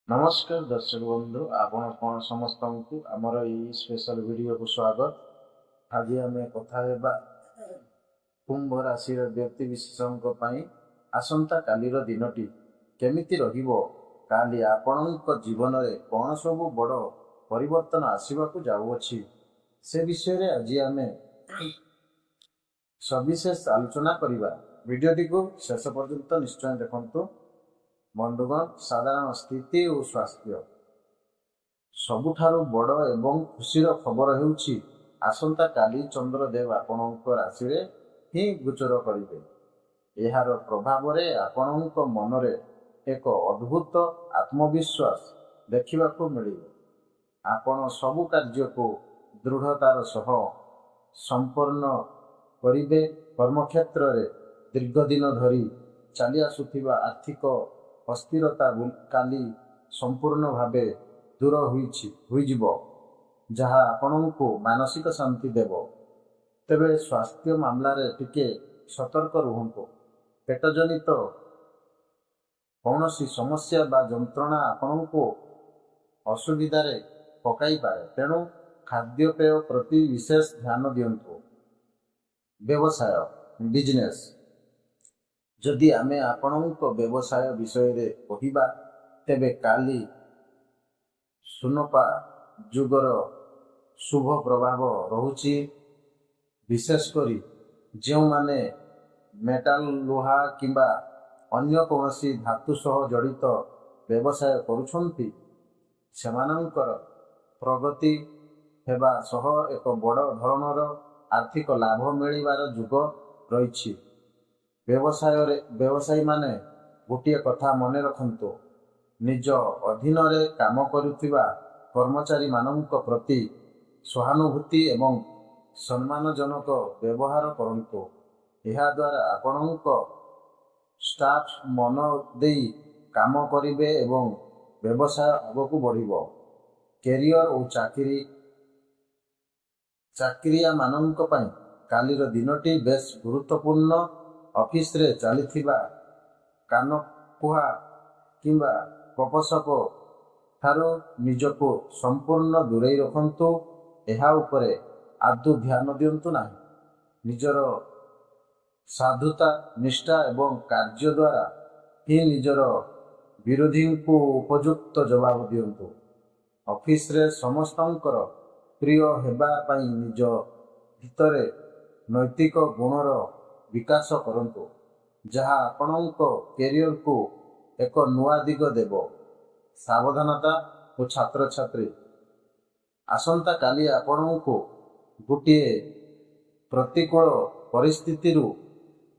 नमस्कार दर्शक बंधु आपण समस्त को आमर ये स्पेशल वीडियो को स्वागत। आज आम कथा कुंभ राशि व्यक्ति विशेषों आसंता कालीर दिनटी केमिति रहिबो, काली आपणक जीवन में कौन सब बड़ परिवर्तन आसवाक जाऊँगी से विषय रे आज आम सविशेष आलोचना करवा। वीडियोटी को शेष पर्यंत निश्चय देखंतु। बंधुगण, साधारण स्थिति और स्वास्थ्य सबुठारु बड़ एवं खुशीर खबर हेउछि आसंता काली चंद्रदेव आपणक राशि रे ही गोचर करिवे। एहार प्रभाव रे आपणक मन रे एक अद्भुत आत्मविश्वास देखिबाकू मिलिबो। आपण सबु कार्य को दृढ़तार सह संपूर्ण करिवे। कर्मक्षेत्र रे दीर्घ दिन धरी चली आसुथिबा आर्थिक अस्थिरता काली संपूर्ण भावे दूर होइजिबो, जहा आपणको मानसिक शांति देव। तेबे स्वास्थ्य मामला रे टिके सतर्क रुहंतु। पेटजनित कौनसी समस्या बा जंत्रणा आपणको असुविधा रे पकाई पारे, तेणु खाद्यपेय प्रति विशेष ध्यान दियंतु। व्यवसाय बिजनेस जदि आमे आपणक व्यवसाय विषय रे कहिबा, तेबे काली सुनपा जुगर शुभ प्रभाव रहुछि। विशेष करी जो माने मेटाल लोहा किंबा अन्य कौनसी धातु सह जड़ित व्यवसाय करुछंती, सेमानंकर प्रगति हेबा सह एक बड़ धरणर आर्थिक लाभ मिलिबार जुग रहिछि। व्यवसायी माने गोटे कथा मने रखंतु, निज अधीन रे काम करुथिबा कर्मचारी मानक प्रति सहानुभूति एवं सम्मानजनक व्यवहार करंतु। एहा द्वारा आपणक स्टाफ मन देई काम करिवे एवं व्यवसाय आगकू बढ़िबो। कैरियर और चाकरिया मानक पई कालीर दिनटी बेस गुरुत्वपूर्ण। ऑफिस रे चलीथिबा कानकुहा किंबा कपसप ठारो निजको संपूर्ण दूरेई रखंतु। एहा उपरे आदु ध्यान दियंतु नाही। निजर साधुता, निष्ठा एवं कार्य द्वारा ही निजर विरोधी को उपयुक्त जवाब दियंतु। ऑफिस रे समस्तंकर प्रिय हेबा पई निज भितरे नैतिक गुणर विकास करंतु, जहा आपणक कैरियर को एक नुआ दिग देव। सावधानता और छात्र छात्री आसंता काली आपणको गोटे प्रतिकूल परिस्थिति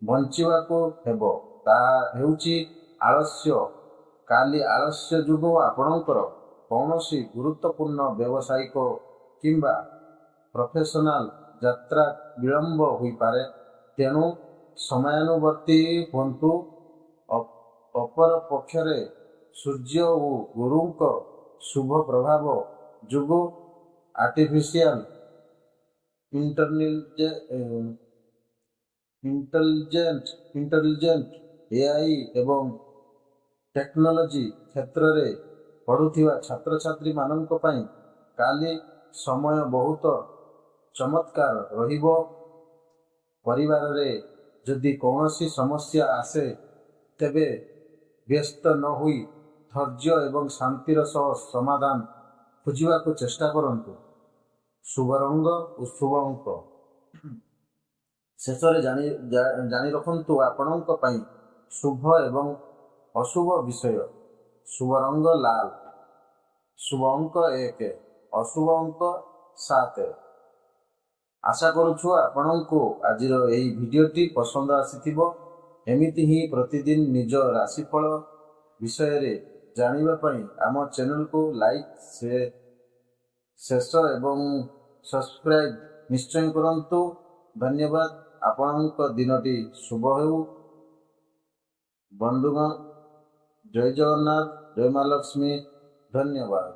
बंचिवा को हेबो, ता हेउची आलस्य। काली आलस्य जुग आपणकर कौनसी गुरुत्वपूर्ण व्यावसायिक किंबा प्रोफेशनल यात्रा विलंब होई पारे, तेणु समयानुवर्ती हुंतु। अपर पक्षरे सूर्य और गुरुंक शुभ प्रभाव जुग आर्टिफिशियल इंटेलिजेंट एआई एवं टेक्नोलॉजी क्षेत्र रे पढ़ुथिबा छात्र छात्री मानक पई काली समय बहुत चमत्कार रहिबो। परिवार रे जदि कौनसी समस्या आसे, तेबे व्यस्त न हुई धैर्य एवं शांतिर सह समाधान खोजिबा को चेष्टा करंतु। शुभ रंग और शुभ अंक शेषरे जानी रखंतु आपणक पई शुभ एवं अशुभ विषय। शुभ रंग लाल, शुभ अंक 1, अशुभ अंक 7। आशा करुछु आपणको आजिर एही भिडियोटी पसंद आसीथिबो। एमिति ही प्रतिदिन निज राशिफल विषय रे जानिबा पई आम चैनल को लाइक शेयर एवं सब्सक्राइब निश्चय करंतु। धन्यवाद। आपणक दिनटी शुभ हेउ। बंधुगण, जय जगन्नाथ, जय माँ लक्ष्मी। धन्यवाद।